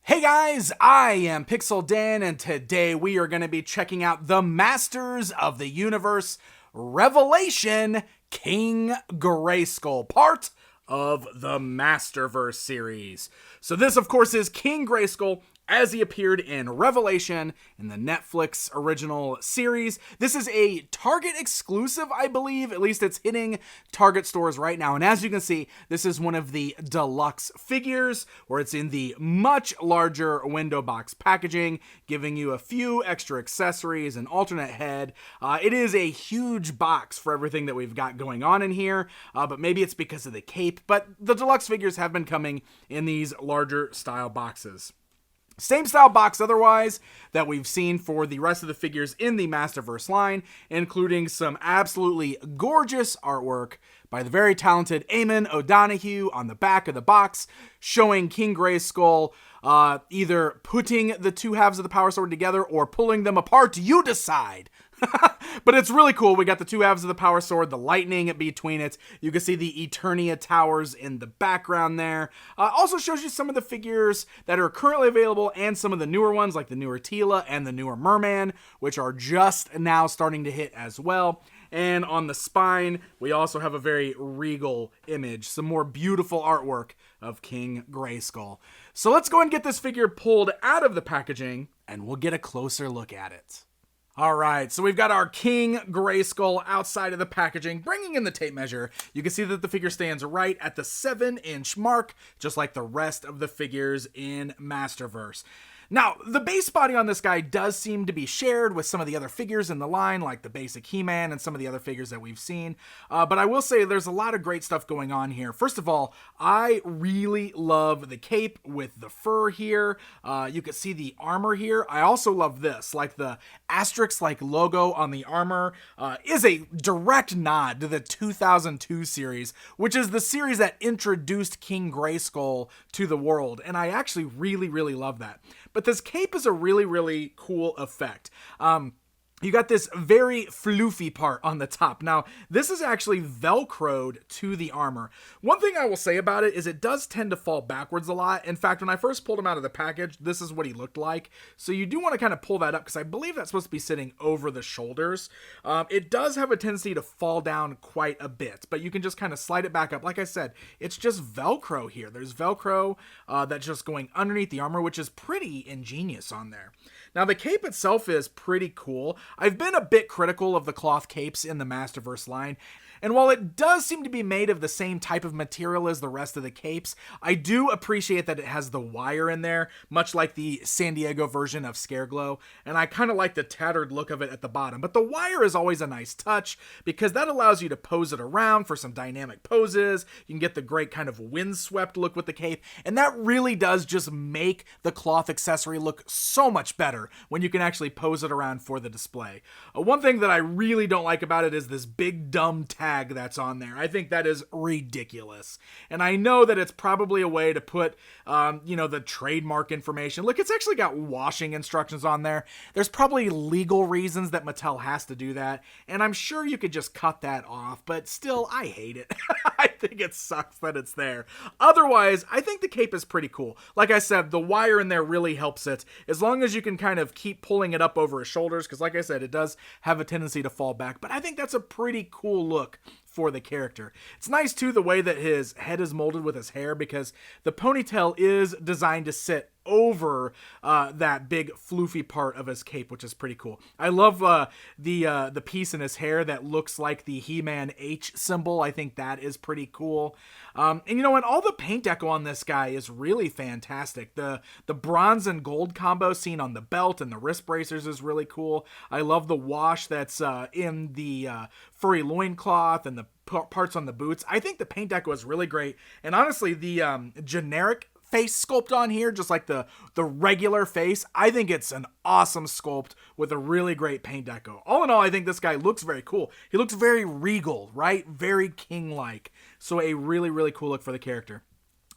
Hey guys, I am Pixel Dan, and today we are going to be checking out the Masters of the Universe Revelation King Grayskull, part of the Masterverse series. So this, of course, is King Grayskull as he appeared in Revelation in the Netflix original series. This is a Target exclusive, I believe. At least it's hitting Target stores right now. And as you can see, this is one of the deluxe figures where it's in the much larger window box packaging, giving you a few extra accessories, an alternate head. It is a huge box for everything that we've got going on in here, but maybe it's because of the cape. But the deluxe figures have been coming in these larger style boxes. Same style box otherwise that we've seen for the rest of the figures in the Masterverse line, including some absolutely gorgeous artwork by the very talented Eamon O'Donoghue on the back of the box, showing King Grayskull either putting the two halves of the power sword together or pulling them apart. You decide. But it's really cool. We got the two halves of the power sword, the lightning between it. You can see the Eternia towers in the background there. Also shows you some of the figures that are currently available and some of the newer ones like the newer Tila and the newer Merman, which are just now starting to hit as well. And on the spine, we also have a very regal image, some more beautiful artwork of King Grayskull. So let's go and get this figure pulled out of the packaging and we'll get a closer look at it. All right, so we've got our King Grayskull outside of the packaging. Bringing in the tape measure, you can see that the figure stands right at the 7-inch mark, just like the rest of the figures in Masterverse. Now, the base body on this guy does seem to be shared with some of the other figures in the line, like the basic He-Man and some of the other figures that we've seen. But I will say there's a lot of great stuff going on here. First of all, I really love the cape with the fur here. You can see the armor here. I also love this, like the asterisk-like logo on the armor is a direct nod to the 2002 series, which is the series that introduced King Grayskull to the world. And I actually really, really love that. But this cape is a really, really cool effect. You got this very floofy part on the top. Now, this is actually Velcroed to the armor. One thing I will say about it is it does tend to fall backwards a lot. In fact, when I first pulled him out of the package, this is what he looked like. So you do want to kind of pull that up because I believe that's supposed to be sitting over the shoulders. It does have a tendency to fall down quite a bit, but you can just kind of slide it back up. Like I said, it's just Velcro here. There's Velcro that's just going underneath the armor, which is pretty ingenious on there. Now, the cape itself is pretty cool. I've been a bit critical of the cloth capes in the Masterverse line, and while it does seem to be made of the same type of material as the rest of the capes, I do appreciate that it has the wire in there, much like the San Diego version of Scareglow, and I kind of like the tattered look of it at the bottom. But the wire is always a nice touch because that allows you to pose it around for some dynamic poses. You can get the great kind of windswept look with the cape, and that really does just make the cloth accessory look so much better when you can actually pose it around for the display. One thing that I really don't like about it is this big dumb tag that's on there. I think that is ridiculous. And I know that it's probably a way to put, the trademark information. Look, it's actually got washing instructions on there. There's probably legal reasons that Mattel has to do that. And I'm sure you could just cut that off, but still, I hate it. I think it sucks that it's there. Otherwise, I think the cape is pretty cool. Like I said, the wire in there really helps it. As long as you can kind of keep pulling it up over his shoulders, because like I said, it does have a tendency to fall back. But I think that's a pretty cool look for the character. It's nice too the way that his head is molded with his hair, because the ponytail is designed to sit over that big floofy part of his cape, which is pretty cool. I love the piece in his hair that looks like the He-Man H symbol. I think that is pretty cool. And you know what? All the paint deco on this guy is really fantastic. The bronze and gold combo seen on the belt and the wrist bracers is really cool. I love the wash that's in the furry loincloth and the parts on the boots. I think the paint deco is really great. And honestly, the generic face sculpt on here, just like the regular face, I think it's an awesome sculpt with a really great paint deco. All in all, I think this guy looks very cool. He looks very regal, right? Very king-like. So a really, really cool look for the character.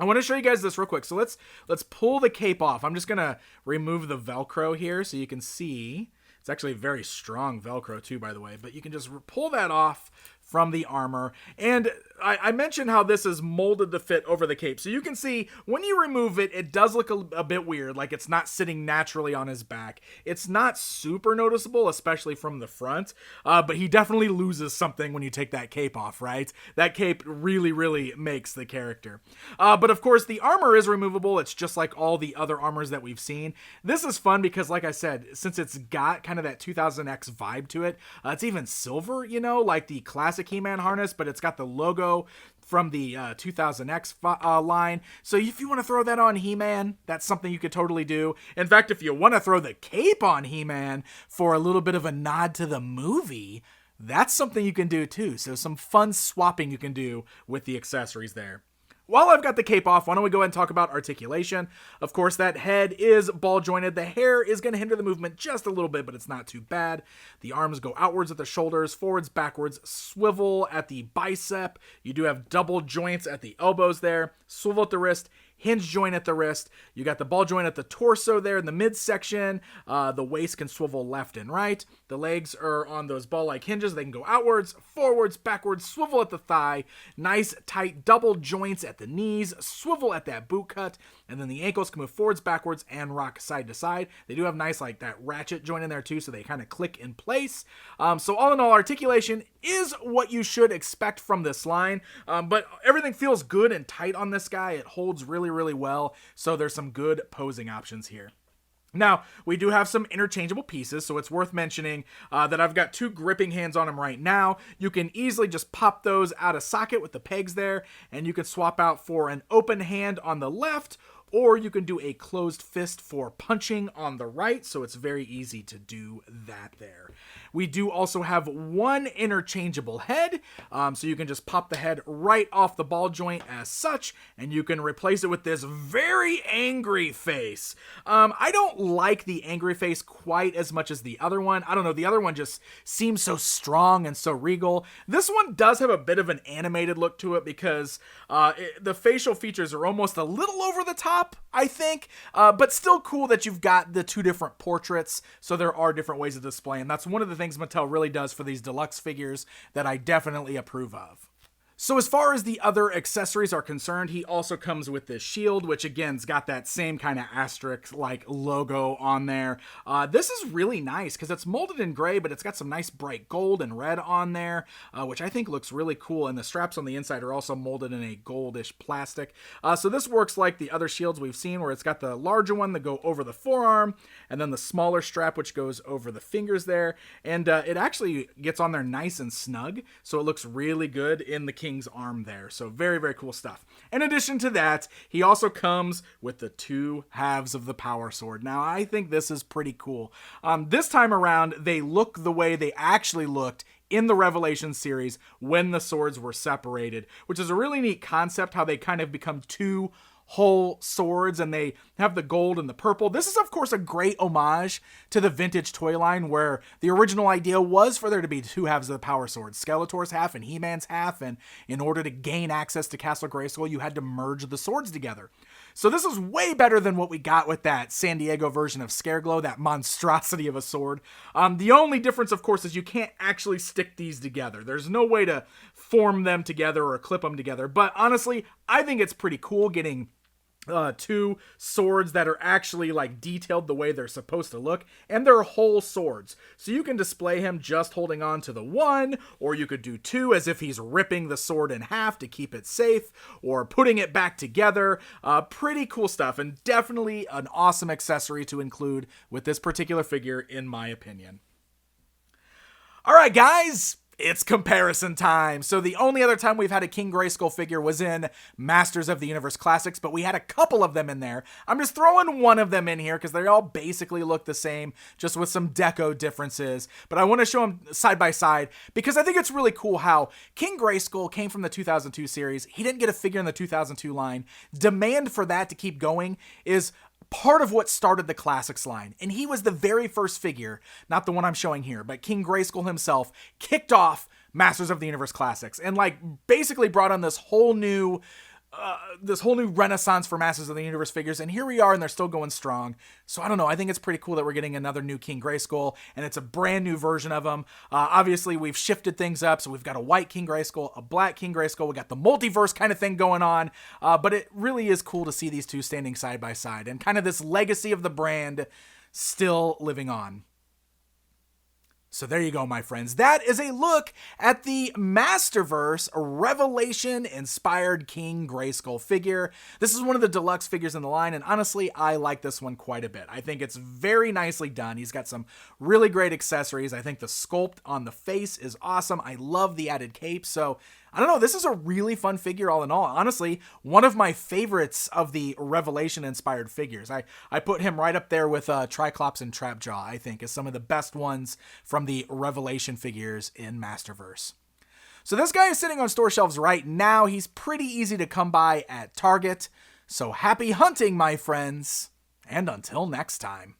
I want to show you guys this real quick. So let's pull the cape off. I'm just going to remove the Velcro here so you can see. It's actually very strong Velcro too, by the way, but you can just pull that off from the armor. And I mentioned how this is molded to fit over the cape. So you can see when you remove it, it does look a bit weird, like it's not sitting naturally on his back. It's not super noticeable, especially from the front, but he definitely loses something when you take that cape off, right? That cape really, really makes the character. But of course, the armor is removable. It's just like all the other armors that we've seen. This is fun because, like I said, since it's got kind of that 2000X vibe to it, it's even silver, you know, like the classic He-Man harness, but it's got the logo from the 2000X line. So if you want to throw that on He-Man, that's something you could totally do. In fact, if you want to throw the cape on He-Man for a little bit of a nod to the movie, that's something you can do too. So some fun swapping you can do with the accessories there. While I've got the cape off, why don't we go ahead and talk about articulation? Of course, that head is ball jointed. The hair is going to hinder the movement just a little bit, but it's not too bad. The arms go outwards at the shoulders, forwards, backwards, swivel at the bicep. You do have double joints at the elbows there, swivel at the wrist, hinge joint at the wrist. You got the ball joint at the torso there in the midsection. The waist can swivel left and right. The legs are on those ball-like hinges. They can go outwards, forwards, backwards, swivel at the thigh. Nice, tight double joints at the knees, swivel at that boot cut. And then the ankles can move forwards, backwards, and rock side to side. They do have nice, like that ratchet joint in there too, so they kind of click in place. So all in all, articulation is what you should expect from this line. But everything feels good and tight on this guy. It holds really, really well. So there's some good posing options here. Now, we do have some interchangeable pieces, so it's worth mentioning that I've got two gripping hands on him right now. You can easily just pop those out of socket with the pegs there, and you can swap out for an open hand on the left, or you can do a closed fist for punching on the right, so it's very easy to do that there. We do also have one interchangeable head, so you can just pop the head right off the ball joint as such, and you can replace it with this very angry face. I don't like the angry face quite as much as the other one. I don't know, the other one just seems so strong and so regal. This one does have a bit of an animated look to it because the facial features are almost a little over the top, I think, but still cool that you've got the two different portraits, so there are different ways of displaying. That's one of the things Mattel really does for these deluxe figures that I definitely approve of. So as far as the other accessories are concerned, he also comes with this shield, which again's got that same kind of asterisk-like logo on there. This is really nice because it's molded in gray, but it's got some nice bright gold and red on there, which I think looks really cool. And the straps on the inside are also molded in a goldish plastic. So this works like the other shields we've seen, where it's got the larger one that go over the forearm, and then the smaller strap, which goes over the fingers there. And it actually gets on there nice and snug, so it looks really good in the King's arm there. So very, very cool stuff. In addition to that, he also comes with the two halves of the power sword. Now, I think this is pretty cool. This time around, they look the way they actually looked in the Revelation series when the swords were separated, which is a really neat concept, how they kind of become two whole swords, and they have the gold and the purple. This is, of course, a great homage to the vintage toy line, where the original idea was for there to be two halves of the power sword, Skeletor's half and He-Man's half, and in order to gain access to Castle Grayskull, you had to merge the swords together. So this is way better than what we got with that San Diego version of Scareglow, that monstrosity of a sword. The only difference, of course, is you can't actually stick these together. There's no way to form them together or clip them together. But honestly, I think it's pretty cool getting two swords that are actually like detailed the way they're supposed to look, and they're whole swords. So you can display him just holding on to the one, or you could do two as if he's ripping the sword in half to keep it safe, or putting it back together. Pretty cool stuff, and definitely an awesome accessory to include with this particular figure, in my opinion. All right, guys. It's comparison time. So the only other time we've had a King Grayskull figure was in Masters of the Universe Classics, but we had a couple of them in there. I'm just throwing one of them in here because they all basically look the same, just with some deco differences. But I want to show them side by side because I think it's really cool how King Grayskull came from the 2002 series. He didn't get a figure in the 2002 line. Demand for that to keep going is part of what started the Classics line, and he was the very first figure, not the one I'm showing here, but King Grayskull himself kicked off Masters of the Universe Classics and like basically brought on this whole new this whole new renaissance for Masters of the Universe figures, and here we are, and they're still going strong. So I don't know, I think it's pretty cool that we're getting another new King Grayskull, and it's a brand new version of him. Obviously, we've shifted things up, so we've got a white King Grayskull, a black King Grayskull, we got the multiverse kind of thing going on, but it really is cool to see these two standing side by side, and kind of this legacy of the brand still living on. So there you go, my friends. That is a look at the Masterverse Revelation-inspired King Grayskull figure. This is one of the deluxe figures in the line, and honestly, I like this one quite a bit. I think it's very nicely done. He's got some really great accessories. I think the sculpt on the face is awesome. I love the added cape, so I don't know, this is a really fun figure all in all. Honestly, one of my favorites of the Revelation-inspired figures. I put him right up there with Triclops and Trapjaw, I think, as some of the best ones from the Revelation figures in Masterverse. So this guy is sitting on store shelves right now. He's pretty easy to come by at Target. So happy hunting, my friends, and until next time.